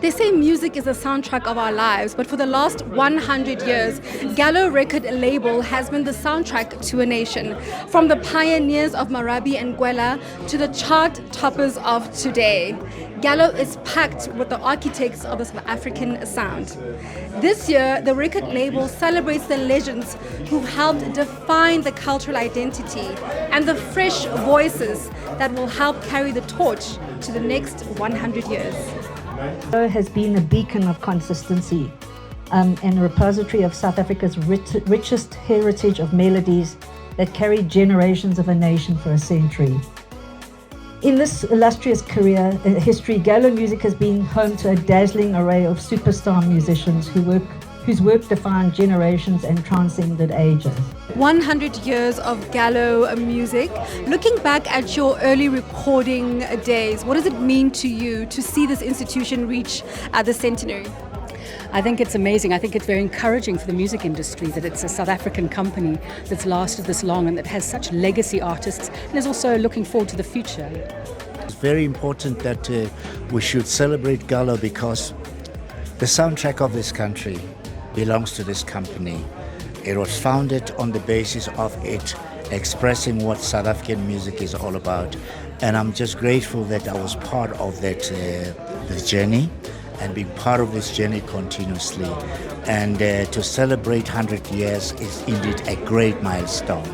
They say music is the soundtrack of our lives, but for the last 100 years, Gallo Record label has been the soundtrack to a nation. From the pioneers of Marabi and Gwela to the chart toppers of today, Gallo is packed with the architects of the South African sound. This year, the record label celebrates the legends who helped define the cultural identity and the fresh voices that will help carry the torch to the next 100 years. Gallo has been a beacon of consistency and a repository of South Africa's richest heritage of melodies that carried generations of a nation for a century. In this illustrious history, Gallo Music has been home to a dazzling array of superstar musicians whose work defined generations and transcended ages. 100 years of Gallo music. Looking back at your early recording days, what does it mean to you to see this institution reach the centenary? I think it's amazing. I think it's very encouraging for the music industry that it's a South African company that's lasted this long and that has such legacy artists and is also looking forward to the future. It's very important that we should celebrate Gallo because the soundtrack of this country belongs to this company. It was founded on the basis of it expressing what South African music is all about. And I'm just grateful that I was part of that this journey and being part of this journey continuously. And to celebrate 100 years is indeed a great milestone.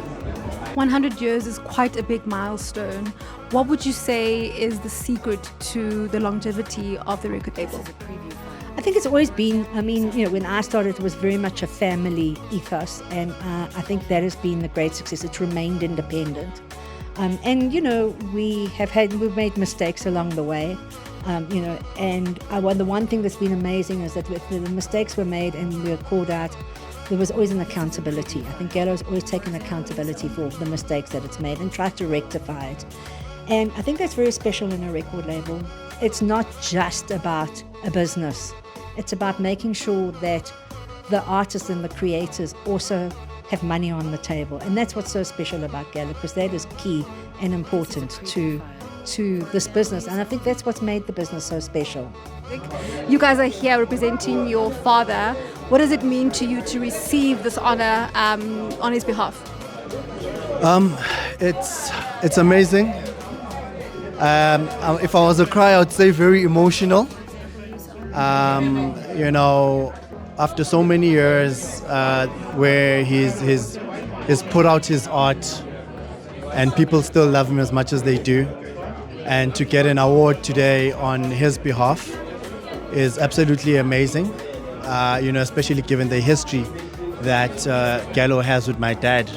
100 years is quite a big milestone. What would you say is the secret to the longevity of the record label? I think it's always been, when I started, it was very much a family ethos, and I think that has been the great success. It's remained independent. We've made mistakes along the way, the one thing that's been amazing is that the mistakes were made and we were called out. There was always an accountability. I think Gallo's always taken accountability for the mistakes that it's made and tried to rectify it. And I think that's very special in a record label. It's not just about a business. It's about making sure that the artists and the creators also have money on the table. And that's what's so special about Gallo, because that is key and important to this business. And I think that's what's made the business so special. You guys are here representing your father. What does it mean to you to receive this honor on his behalf? It's amazing. If I was to cry, I would say very emotional. After so many years where he's put out his art and people still love him as much as they do, and to get an award today on his behalf is absolutely amazing, especially given the history that Gallo has with my dad.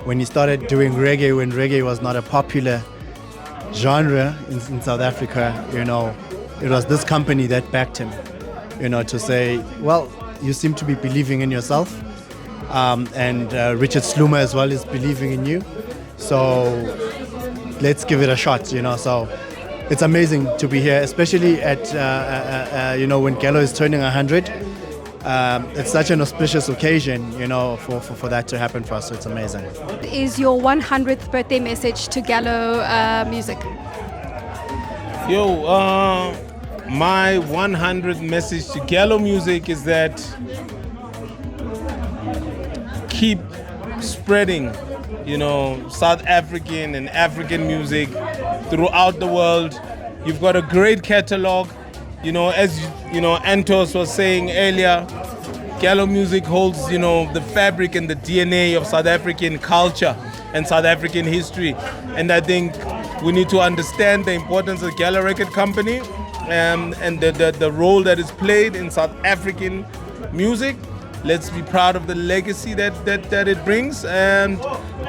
When he started doing reggae, when reggae was not a popular genre in South Africa, it was this company that backed him, to say, well, you seem to be believing in yourself, and Richard Sluma as well is believing in you, so let's give it a shot, so it's amazing to be here, especially at, when Gallo is turning 100. It's such an auspicious occasion, for that to happen for us, so it's amazing. What is your 100th birthday message to Gallo Music? My 100th message to Gallo Music is that keep spreading, South African and African music throughout the world. You've got a great catalog, as Antos was saying earlier. Gallo Music holds, the fabric and the DNA of South African culture and South African history, and I think we need to understand the importance of Gallo Record Company and the role that is played in South African music. Let's be proud of the legacy that it brings, and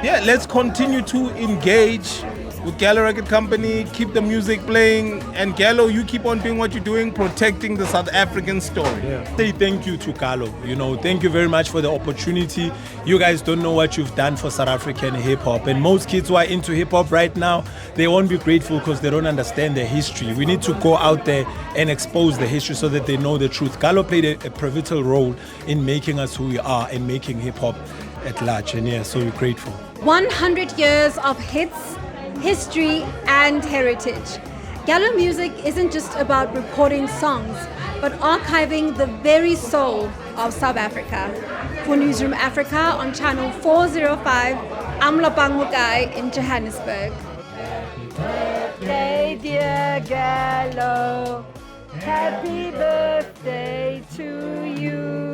let's continue to engage with Gallo Record Company, keep the music playing, and Gallo, you keep on doing what you're doing, protecting the South African story. Say thank you to Gallo. Thank you very much for the opportunity. You guys don't know what you've done for South African hip-hop, and most kids who are into hip-hop right now, they won't be grateful because they don't understand the history. We need to go out there and expose the history so that they know the truth. Gallo played a pivotal role in making us who we are and making hip-hop at large, and so we're grateful. 100 years of hits, history and heritage. Gallo music isn't just about recording songs, but archiving the very soul of South Africa. For Newzroom Afrika on channel 405, I'm Lopang Mokae in Johannesburg. Birthday, dear Gallo. Happy birthday to you.